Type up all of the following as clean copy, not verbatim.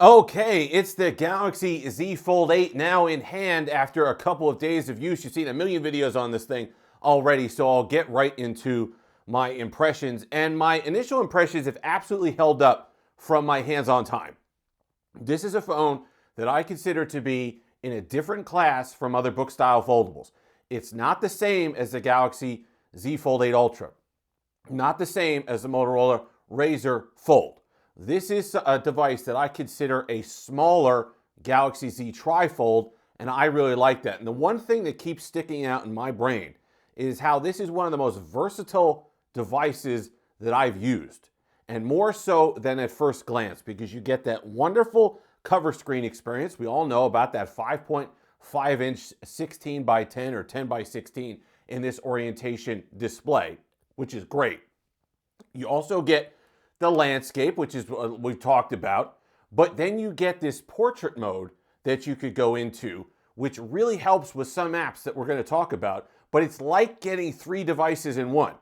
Okay, it's the Galaxy Z Fold 8 now in hand after a couple of days of use. You've seen a million videos on this thing already, so I'll get right into my impressions. And my initial impressions have absolutely held up from my hands-on time. This is a phone that I consider to be in a different class from other book-style foldables. It's not the same as the Galaxy Z Fold 8 Ultra, not the same as the Motorola Razr Fold. This is a device that I consider a smaller Galaxy Z Trifold, and I really like that. And the one thing that keeps sticking out in my brain is how this is one of the most versatile devices that I've used, and more so than at first glance, because you get that wonderful cover screen experience. We all know about that 5.5 inch 16 by 10 or 10 by 16 in this orientation display, which is great. You also get the landscape, which is what we've talked about, but then you get this portrait mode that you could go into, which really helps with some apps that we're going to talk about, but it's like getting three devices in one.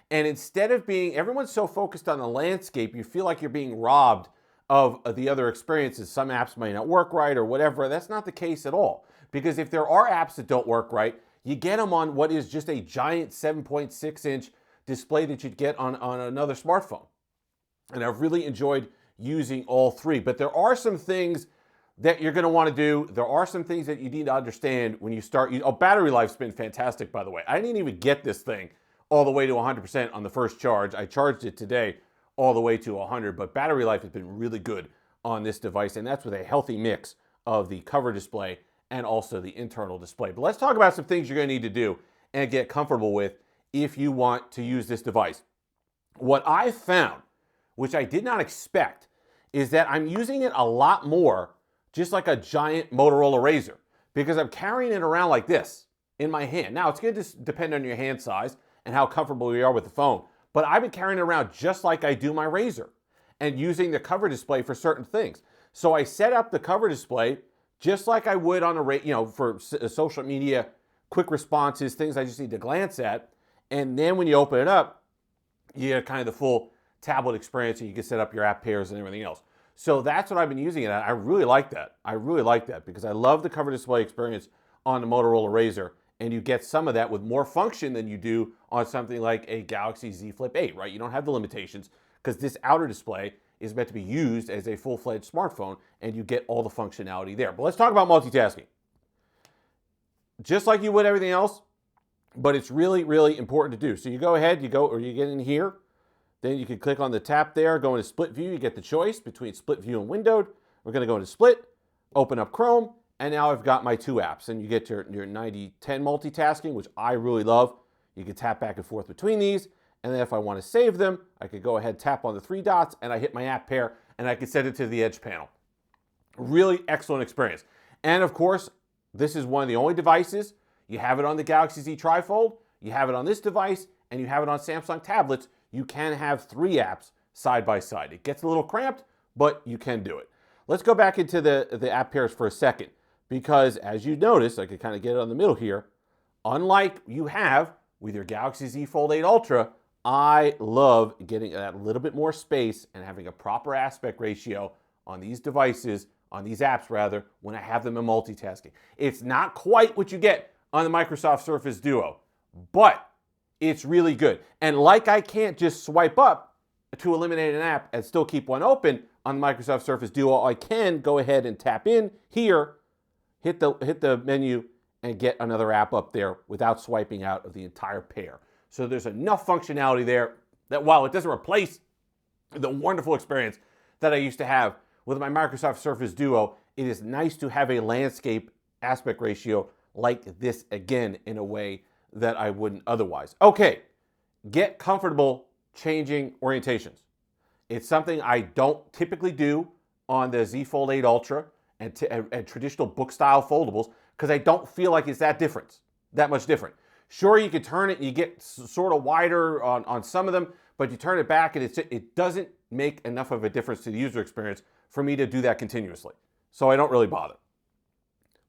And instead of being, everyone's so focused on the landscape, you feel like you're being robbed of the other experiences. Some apps might not work right or whatever. That's not the case at all. Because if there are apps that don't work right, you get them on what is just a giant 7.6 inch display that you'd get on another smartphone. And I've really enjoyed using all three. But there are some things that you're going to want to do. There are some things that you need to understand when you start. Battery life's been fantastic, by the way. I didn't even get this thing all the way to 100% on the first charge. I charged it today all the way to 100, but battery life has been really good on this device, and that's with a healthy mix of the cover display and also the internal display. But let's talk about some things you're going to need to do and get comfortable with if you want to use this device. What I found, which I did not expect, is that I'm using it a lot more just like a giant Motorola Razr, because I'm carrying it around like this in my hand. Now, it's going to depend on your hand size and how comfortable you are with the phone, but I've been carrying it around just like I do my Razr and using the cover display for certain things. So I set up the cover display just like I would on for social media, quick responses, things I just need to glance at. And then when you open it up, you get kind of the full tablet experience, and you can set up your app pairs and everything else. So that's what I've been using it at. I really like that. I really like that because I love the cover display experience on the Motorola Razr, and you get some of that with more function than you do on something like a Galaxy Z Flip 8, right? You don't have the limitations because this outer display is meant to be used as a full-fledged smartphone, and you get all the functionality there. But let's talk about multitasking. Just like you would everything else, but it's really, really important to do. So you go ahead, you get in here, then you can click on the tap there, go into split view. You get the choice between split view and windowed. We're going to go into split, open up Chrome, and now I've got my two apps. And you get your 90-10 multitasking, which I really love. You can tap back and forth between these. And then if I want to save them, I could go ahead, tap on the three dots, and I hit my app pair, and I can send it to the Edge panel. Really excellent experience. And of course, this is one of the only devices. You have it on the Galaxy Z Trifold, you have it on this device, and you have it on Samsung tablets. You can have three apps side by side. It gets a little cramped, but you can do it. Let's go back into the app pairs for a second, because as you notice, I could kind of get it on the middle here. Unlike you have with your Galaxy Z Fold 8 Ultra, I love getting that little bit more space and having a proper aspect ratio on these devices, on these apps rather, when I have them in multitasking. It's not quite what you get on the Microsoft Surface Duo, but it's really good. And like I can't just swipe up to eliminate an app and still keep one open on the Microsoft Surface Duo, I can go ahead and tap in here, hit the menu, and get another app up there without swiping out of the entire pair. So there's enough functionality there that while it doesn't replace the wonderful experience that I used to have with my Microsoft Surface Duo, it is nice to have a landscape aspect ratio like this again in a way that I wouldn't otherwise. Okay, get comfortable changing orientations. It's something I don't typically do on the Z Fold 8 Ultra and traditional book style foldables because I don't feel like it's that much different. Sure, you can turn it and you get sort of wider on some of them, but you turn it back and it doesn't make enough of a difference to the user experience for me to do that continuously. So I don't really bother.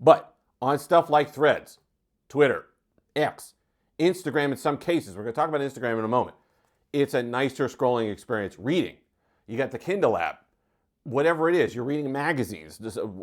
But on stuff like Threads, Twitter, X, Instagram in some cases, we're going to talk about Instagram in a moment, it's a nicer scrolling experience. Reading, you got the Kindle app. whatever it is, you're reading magazines,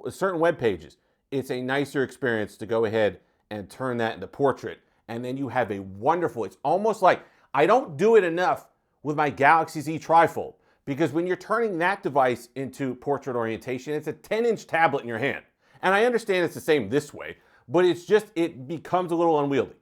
certain web pages, it's a nicer experience to go ahead and turn that into portrait. And then you have a wonderful, it's almost like, I don't do it enough with my Galaxy Z trifold, because when you're turning that device into portrait orientation, it's a 10-inch tablet in your hand. And I understand it's the same this way, but it's just, it becomes a little unwieldy.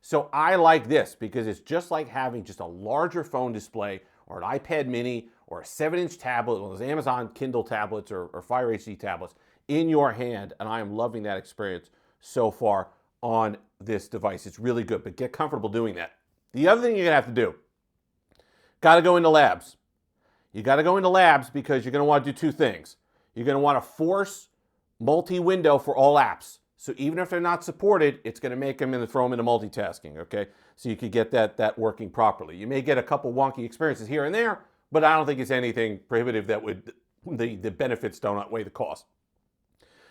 So I like this because it's just like having just a larger phone display or an iPad mini or a 7-inch tablet, one of those Amazon Kindle tablets or Fire HD tablets in your hand. And I am loving that experience so far on this device. It's really good, but get comfortable doing that. The other thing you're gonna have to do, gotta go into labs. You gotta go into labs because you're gonna wanna do two things. You're gonna wanna force multi-window for all apps. So even if they're not supported, it's going to make them and throw them into multitasking, okay? So you could get that working properly. You may get a couple wonky experiences here and there, but I don't think it's anything prohibitive that would, the benefits don't outweigh the cost.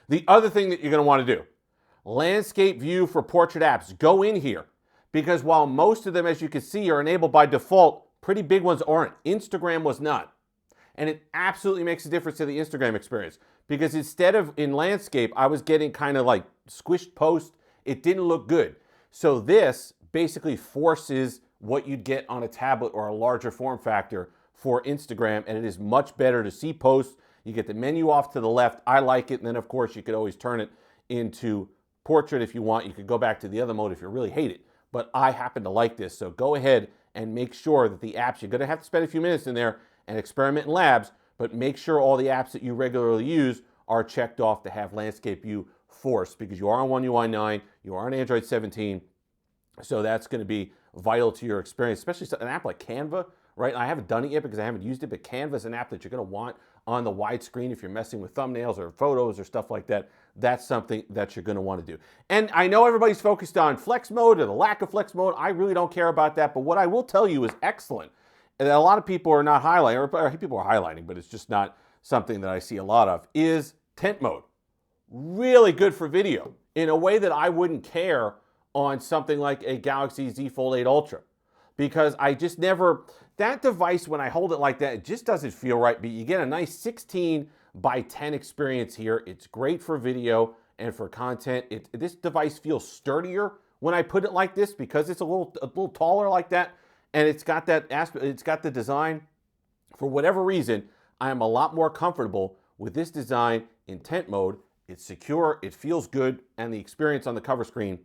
The other thing that you're going to want to do, landscape view for portrait apps. Go in here, because while most of them, as you can see, are enabled by default, pretty big ones aren't. Instagram was not. And it absolutely makes a difference to the Instagram experience, because instead of in landscape, I was getting kind of like squished post. It didn't look good. So this basically forces what you'd get on a tablet or a larger form factor for Instagram, and it is much better to see posts. You get the menu off to the left. I like it. And then of course you could always turn it into portrait if you want. You could go back to the other mode if you really hate it. But I happen to like this. So go ahead and make sure that the apps, you're going to have to spend a few minutes in there and experiment in labs, but make sure all the apps that you regularly use are checked off to have landscape view forced, because you are on One UI 9, you are on Android 17, so that's going to be vital to your experience, especially an app like Canva, right? I haven't done it yet because I haven't used it, but Canva is an app that you're going to want on the wide screen if you're messing with thumbnails or photos or stuff like that. That's something that you're going to want to do. And I know everybody's focused on flex mode or the lack of flex mode. I really don't care about that, but what I will tell you is excellent, and that a lot of people are not highlighting, or people are highlighting, but it's just not something that I see a lot of, is tent mode. Really good for video in a way that I wouldn't care on something like a Galaxy Z Fold 8 Ultra, because I just never, that device, when I hold it like that, it just doesn't feel right. But you get a nice 16:10 experience here. It's great for video and for content. This device feels sturdier when I put it like this, because it's a little taller like that. And it's got that aspect, it's got the design. For whatever reason, I am a lot more comfortable with this design in tent mode. It's secure, it feels good, and the experience on the cover screen,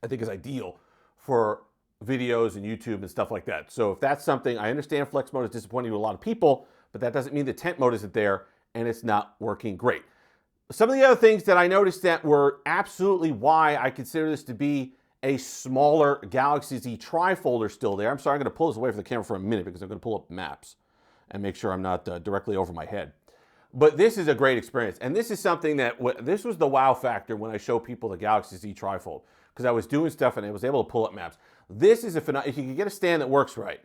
I think, is ideal for videos and YouTube and stuff like that. So if that's something, I understand flex mode is disappointing to a lot of people, but that doesn't mean the tent mode isn't there and it's not working great. Some of the other things that I noticed that were absolutely why I consider this to be a smaller Galaxy Z trifold are still there. I'm sorry, I'm going to pull this away from the camera for a minute because I'm going to pull up maps and make sure I'm not directly over my head. But this is a great experience. And this is something that, this was the wow factor when I show people the Galaxy Z trifold, because I was doing stuff and I was able to pull up maps. This is if you can get a stand that works right,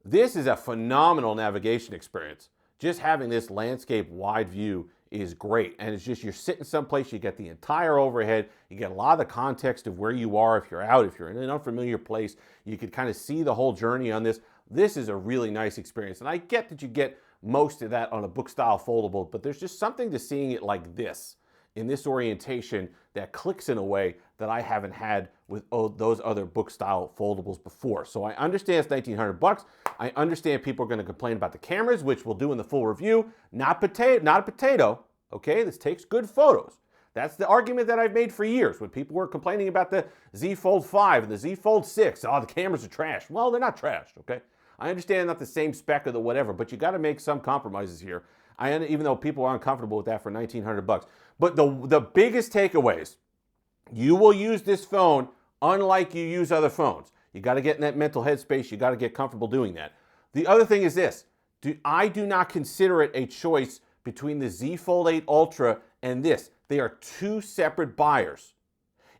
this is a phenomenal navigation experience. Just having this landscape wide view is great. And it's just, you're sitting someplace, you get the entire overhead, you get a lot of the context of where you are. If you're out, if you're in an unfamiliar place, you could kind of see the whole journey on this. This is a really nice experience. And I get that you get most of that on a book style foldable, but there's just something to seeing it like this, in this orientation, that clicks in a way that I haven't had with those other book style foldables before. So I understand it's $1,900. I understand people are going to complain about the cameras, which we'll do in the full review. Not a potato, okay? This takes good photos. That's the argument that I've made for years when people were complaining about the Z Fold 5 and the Z Fold 6. Oh, the cameras are trash. Well, they're not trash, okay? I understand not the same spec or the whatever, but you got to make some compromises here. Even though people are uncomfortable with that for $1,900. But the biggest takeaways, you will use this phone unlike you use other phones. You got to get in that mental headspace. You got to get comfortable doing that. The other thing is this. I do not consider it a choice between the Z Fold 8 Ultra and this. They are two separate buyers.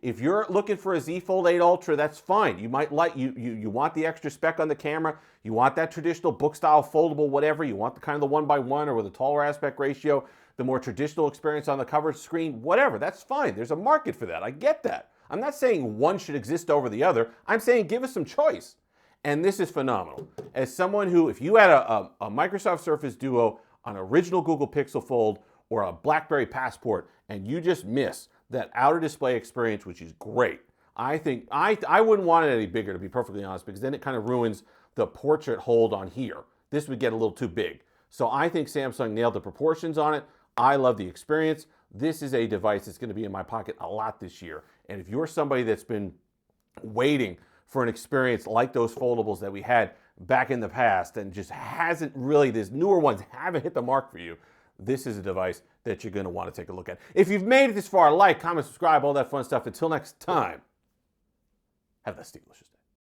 If you're looking for a Z Fold 8 Ultra, that's fine. You might like, you want the extra spec on the camera. You want that traditional book style foldable, whatever. You want the kind of the 1x1 or with a taller aspect ratio, the more traditional experience on the cover screen, whatever. That's fine. There's a market for that. I get that. I'm not saying one should exist over the other. I'm saying give us some choice. And this is phenomenal. As someone who, if you had a Microsoft Surface Duo an original Google Pixel Fold or a BlackBerry Passport, and you just miss that outer display experience, which is great. I think I wouldn't want it any bigger, to be perfectly honest, because then it kind of ruins the portrait hold on here. This would get a little too big. So I think Samsung nailed the proportions on it. I love the experience. This is a device that's going to be in my pocket a lot this year. And if you're somebody that's been waiting for an experience like those foldables that we had back in the past and just hasn't really, these newer ones haven't hit the mark for you, this is a device that you're going to want to take a look at. If you've made it this far, like, comment, subscribe, all that fun stuff. Until next time, have the delicious day.